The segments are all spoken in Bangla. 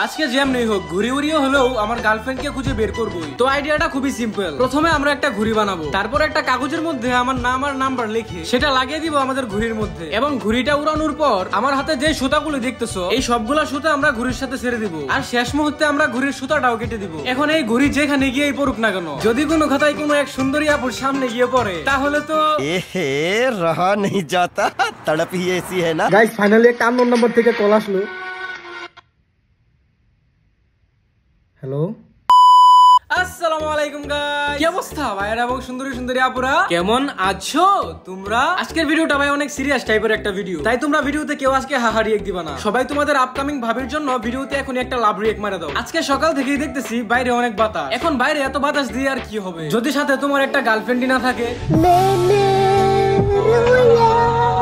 আজকে যেমনি হোক ঘুরি উড়িয়ে হলেও আমার গার্লফ্রেন্ড কে খুঁজে বের করবোই। তো আইডিয়াটা খুবই সিম্পল। প্রথমে আমরা একটা ঘুড়ি বানাবো, তারপর একটা কাগজের মধ্যে আমার নাম আর নাম্বার লিখে সেটা লাগিয়ে দিব আমাদের ঘুড়ির মধ্যে, এবং ঘুড়িটা উড়ানোর পর আমার হাতে যে সুতাগুলো দেখতেছো এই সবগুলা সুতা আমরা ঘুড়ির সাথে ছেড়ে দিব, আর শেষ মুহূর্তে আমরা ঘুড়ির সুতাটাও কেটে দিব। এখন এই ঘুড়ি যেখানে গিয়ে পড়ুক না কেন, যদি কোনো কথায় কোনো এক সুন্দরী আপুর সামনে গিয়ে পড়ে তাহলে তো रहा नहीं जाता, तड़प ही ऐसी है ना। गाइस फाइनली एक अननोन नंबर থেকে কল আসলো। হ্যালো, আসসালামু আলাইকুম গাইস, কি অবস্থা ভাইরা এবং সুন্দরী সুন্দরী আপুরা, কেমন আছো তোমরা? আজকের ভিডিওটা ভাই অনেক সিরিয়াস টাইপের একটা ভিডিও, তাই তোমরা ভিডিওতে কেউ আজকে হাহা রিয়েক্ট দিবা না। সবাই তোমাদের আপকামিং ভাবির জন্য ভিডিওতে এখন একটা লাভ রিয়েক্ট মারা দাও। আজকে সকাল থেকেই দেখতেছি বাইরে অনেক বাতাস, এখন বাইরে এত বাতাস দিয়ে আর কি হবে যদি সাথে তোমার একটা গার্লফ্রেন্ডই না থাকে।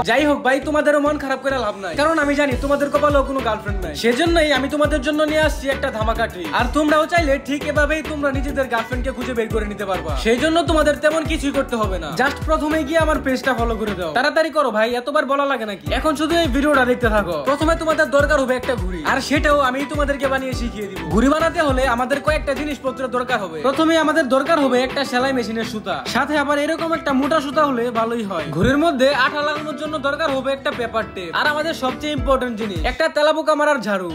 যাই হোক ভাই, তোমাদেরও মন খারাপ করে লাভ নাই, কারণ আমি জানি তোমাদের কপালেও কোনো গার্লফ্রেন্ড নাই। সেজন্যই আমি তোমাদের জন্য নিয়ে আসছি একটা ধামাকা ট্রিক, আর তোমরাও চাইলে ঠিক এভাবেই তোমরা নিজেদের গার্লফ্রেন্ডকে খুঁজে বের করে নিতে পারবা। সেই জন্য তোমাদের তেমন কিছুই করতে হবে না, জাস্ট প্রথমে গিয়ে আমার পেজটা ফলো করে দাও। তাড়াতাড়ি করো ভাই, এতবার বলা লাগে নাকি? এখন শুধু এই ভিডিওটা দেখতে থাকো। প্রথমে তোমাদের দরকার হবে একটা ঘুড়ি, আর সেটাও আমি তোমাদেরকে বানিয়ে শিখিয়ে দিব। ঘুড়ি বানাতে হলে আমাদের কয়েকটা জিনিসপত্র দরকার হবে। প্রথমে আমাদের দরকার হবে একটা সেলাই মেশিনের সুতা, সাথে আবার এরকম একটা মোটা সুতা হলে ভালোই হয়। ঘুড়ির মধ্যে আঠা লাগানোর জন্য দরকার হবে একটা পেপার টেপ, আর আমাদের সবচেয়ে ইম্পর্টেন্ট জিনিস একটা তেলাপোকা মারার ঝাড়ু।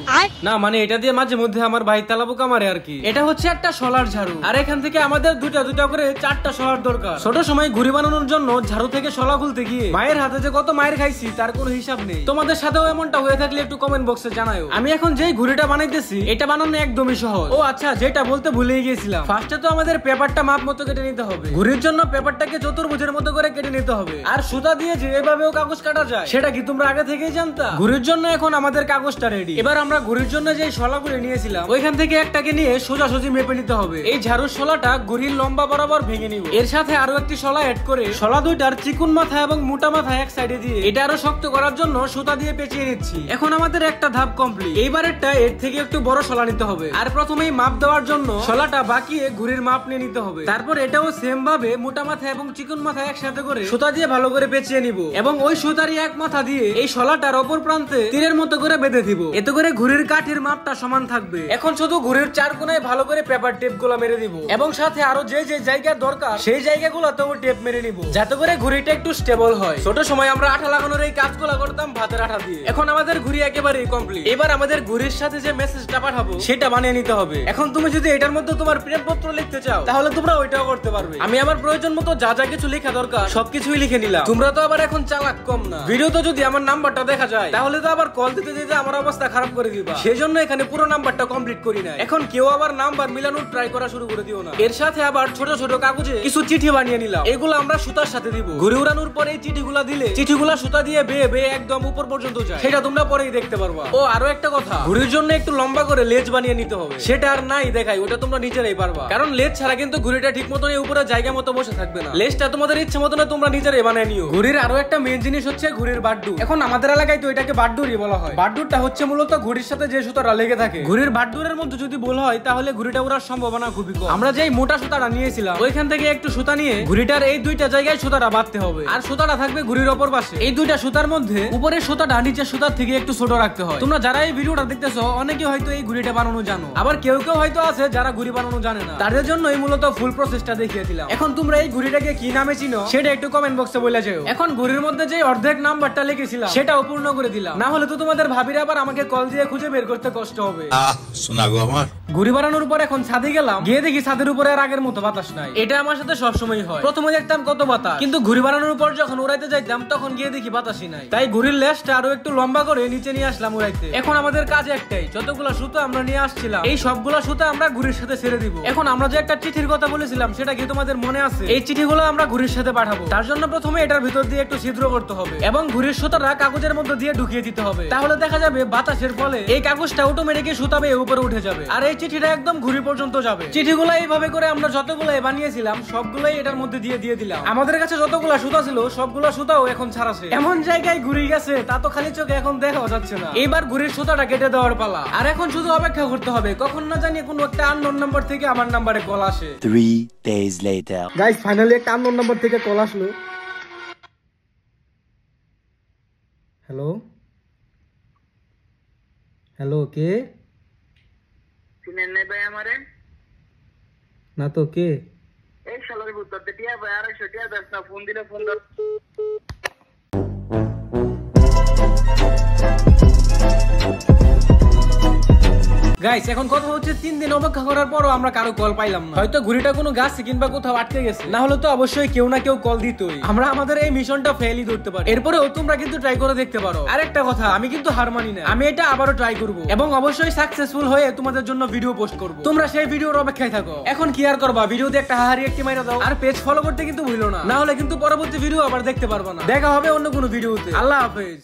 না মানে এটা দিয়ে মাঝে মধ্যে আমার ভাই তেলাপোকা মারে আর কি। এটা হচ্ছে একটা শলার ঝাড়ু, আর এখান থেকে আমাদের দুটা করে 4টা শলার দরকার। ছোট সময় ঘুড়ি বানানোর জন্য ঝাড়ু থেকে শলা খুলতে গিয়ে মায়ের হাতে যে কত মায়ের খাইছি তার কোনো হিসাব নেই। তোমাদের সাথেও এমনটা হয়ে থাকলে একটু কমেন্ট বক্সে জানাও। আমি এখন যেই ঘুড়িটা বানাইতেছি এটা বানানো একদমই সহজ। ও আচ্ছা, যেটা বলতে ভুলেই গিয়েছিলাম, ফার্স্টে তো আমাদের পেপারটা মাপ মতো কেটে নিতে হবে। ঘুড়ির জন্য পেপারটাকে চতুর্ভুজের মতো করে কেটে নিতে হবে, আর সুতা দিয়ে যে এভাবেও কাগজ কাটা যায় সেটা কি তোমরা আগে থেকেই জানতা? ঘুড়ির জন্য এখন আমাদের কাগজটা রেডি। এবার আমরা ঘুড়ির জন্য যে শলাগুলো নিয়েছিলাম ওইখান থেকে একটাকে নিয়ে সোজাসুজি মেপে নিতে হবে। এই ঝাড়ুর শলাটা ঘুড়ির লম্বা বরাবর ভেঙে নিব, এর সাথে আরো একটি শলা এড করে শলা দুইটার চিকুন মাথা এবং মোটা মাথা এক সাইডে দিয়ে এটা আরো শক্ত করার জন্য সুতা দিয়ে পেঁচিয়ে নিচ্ছি। এখন আমাদের একটা ধাপ কমপ্লিট। এইবারেরটা এর থেকে একটু বড় শলা নিতে হবে, আর প্রথমেই মাপ দেওয়ার জন্য শলাটা বাকিয়ে ঘুড়ির মাপ নিয়ে নিতে হবে। তারপর এটাও সেম ভাবে মোটা মাথা এবং চিকুন মাথা একসাথে করে সুতা দিয়ে ভালো করে পেঁচিয়ে নিব, এবং ওই সুতারই এক মাথা দিয়ে এই শলাটার অপর প্রান্তে তীরের মতো করে বেঁধে দিব। এতে করে ঘুড়ির কাঠির মাপটা সমান থাকবে। এখন শুধু ঘুড়ির চার কোণায় ভালো করে পেপার টেপ গুলো মেরে দিব, এবং সাথে আরো যে যে জায়গা দরকার সেই জায়গাগুলোতেও টেপ মেরে নিব, যাতে করে ঘুড়িটা একটু স্টেবল হয়। ছোট সময় আমরা আঠা লাগানোর এই কাজগুলো করতাম ভাতের আঠা দিয়ে। এখন আমাদের ঘুড়ি একেবারেই কমপ্লিট। এবার আমাদের ঘুড়ির সাথে যে মেসেজটা পাঠাবো সেটা বানিয়ে নিতে হবে। এখন তুমি যদি এটার মধ্যে তোমার প্রেমপত্র লিখতে চাও তাহলে তোমরা ওইটাও করতে পারবে। আমি আমার প্রয়োজন মতো যা যা কিছু লেখা দরকার সবকিছুই লিখে নিলাম। তোমরা তো আবার এখন চালাক কম না, ভিডিওতে যদি আমার নাম্বারটা দেখা যায় তাহলে তো আবার কল দিতে দিতে আমার অবস্থা খারাপ করে দিবা। সেজন্য এখানে পুরো নাম্বারটা কমপ্লিট করি না। এখন কেউ আবার নাম্বার মিলানোর ট্রাই করা শুরু করে দিও না। এর সাথে আবার ছোট ছোট কাগজে কিছু চিঠি বানিয়ে নিলাম, এগুলো আমরা সুতার সাথে দিব। ঘুরে উড়ানোর পরে এই চিঠিগুলা দিলে চিঠিগুলা সুতা দিয়ে বেয়ে বেয়ে একদম উপর পর্যন্ত যায়, সেটা তোমরা পরেই দেখতে পারবা। ও আরো একটা কথা, ঘুড়ির জন্য একটু লম্বা করে লেজ বানিয়ে নিতে হবে। সেটা আর নাই দেখাই, ওটা তোমরা নিজেরাই পারবা, কারণ লেজ ছাড়া কিন্তু ঘুড়িটা ঠিক মতন এই উপরে জায়গা মতো বসে থাকবে না। লেজটা তোমাদের ইচ্ছে মতন তোমরা নিজেরাই বানিয়ে নিও। ঘুড়ির আরো একটা মেইন জিনিস হচ্ছে ঘুড়ির বাড্ডু। এখন আমাদের এলাকায় তো এটাকে বাড্ডুরি বলা হয়। বাড্ডুরটা হচ্ছে মূলত ঘুড়ির সাথে যে সুতাটা লেগে থাকে। ঘুড়ির বাড্ডুরের মধ্যে যদি ভুল হয় তাহলে ঘুড়িটা উড়ার সম্ভাবনা খুবই কম। আমরা যেই মোটা সুতাটা নিয়েছিলাম ওইখান থেকে একটু সুতা নিয়ে ঘুড়িটার এই দুইটা জায়গায় সুতাটা বাঁধতে হবে, আর সুতাটা থাকবে ঘুড়ির অপর পাশে। এই দুইটা সুতার মধ্যে উপরের সুতাটা নিচের সুতার থেকে একটু ছোট রাখতে হয়। তোমরা যারা এই ভিডিওটা দেখতেছো অনেকে হয়তো এই ঘুড়িটা বানানো জানো, আবার কেউ কেউ হয়তো আছে যারা ঘুড়ি বানানো জানে না, তাদের জন্য এই মূলত ফুল প্রসেসটা দেখিয়ে দিলাম। এখন তোমরা এই ঘুড়িটাকে কি নামে চিনো সেটা একটু কমেন্ট বক্সে বলে যাও। এখন ঘুড়ির মধ্যে যে অর্ধেক নাম্বারটা লিখেছিলাম সেটাও পূর্ণ করে দিলাম, না হলে তো তোমাদের ভাবিরা আবার আমাকে কল দিয়ে খুঁজে বের করতে কষ্ট হবে। শোনা গো আমার ঘুড়ি বানানোর পর এখন ছাদে গেলাম, গিয়ে দেখি ছাদের উপরে আর আগের মতো বাতাস নাই। এটা আমার সাথে সবসময় হয়। প্রথমে দেখতাম কত বাতাস, কিন্তু ঘুড়ি বানানোর পর যখন উড়াইতে যাইতাম তখন গিয়ে দেখি বাতাসই নাই। তাই ঘুড়ির লেজটা আরো একটু লম্বা করে নিচে নিয়ে আসলাম উড়াইতে। এখন আমাদের কাজ একটাই, যতগুলা সুতা আমরা নিয়ে আসছিলাম এই সবগুলা সুতা আমরা ঘুড়ির সাথে ছেড়ে দিব। এখন আমরা যে একটা চিঠির কথা বলেছিলাম সেটা কি তোমাদের মনে আছে? এই চিঠিগুলো আমরা ঘুড়ির সাথে পাঠাবো। তার জন্য প্রথমে এটার ভিতর দিয়ে একটু ছিদ্র করতে হবে, এবং ঘুড়ির সুতাটা কাগজের মধ্যে দিয়ে ঢুকিয়ে দিতে হবে। তাহলে দেখা যাবে বাতাসের ফলে এই কাগজটা অটোমেটিক সুতা বেয়ে উপরে উঠে যাবে, আর এই চিঠিটা একদম ঘুড়ি পর্যন্ত যাবে। চিঠিগুলো এইভাবে করে আমরা যতগুলো বানিয়েছিলাম সবগুলোই এটার মধ্যে দিয়ে দিলাম। আমাদের কাছে যতগুলো সুতা ছিল সবগুলো সুতাও এখন ছাড়াছে। এমন জায়গায় ঘুড়ি গেছে তা তো খালি চোখে এখন দেখা যাচ্ছে না। এইবার ঘুড়ির সুতাটা কেটে দেওয়ার পালা, আর এখন শুধু অপেক্ষা করতে হবে কখন না জানি কোনো একটা আননোন নাম্বার থেকে আমার নাম্বারে কল আসে। 3 days later. গাইস ফাইনালি এক আননোন নাম্বার থেকে কল আসলো। হ্যালো হ্যালো, কে? চিনেন নাই ভাই আমারে? না তো কে? এই শালার ভূতর টিয়া ভাই 250 টিয়া দাস না, ফোন দিলে ফোন ধর। গাইস এখন কথা হচ্ছে 3 দিন অপেক্ষা করার পরও আমরা কারো কল পাইলাম না। হয়তো ঘুড়িটা কোনো গাছে কিংবা কোথাও আটকে গেছে, না হলে তো অবশ্যই কেউ না কেউ কল দিতই। আমরা আমাদের এই মিশনটা ফেলই ধরতে পারি। এরপরেও তোমরা কিন্তু ট্রাই করে দেখতে পারো। আরেকটা কথা, আমি কিন্তু হার মানি না, আমি এটা আবারও ট্রাই করব এবং অবশ্যই সাকসেসফুল হয়ে তোমাদের জন্য ভিডিও পোস্ট করব। তোমরা সেই ভিডিওর অপেক্ষায় থাকো। এখন কি আর করবা, ভিডিওতে একটা হাহারি একটি মাইরা দাও আর পেজ ফলো করতে কিন্তু ভুলো না, না হলে কিন্তু পরবর্তী ভিডিও আবার দেখতে পারবো না। দেখা হবে অন্য কোনো ভিডিওতে। আল্লাহ হাফেজ।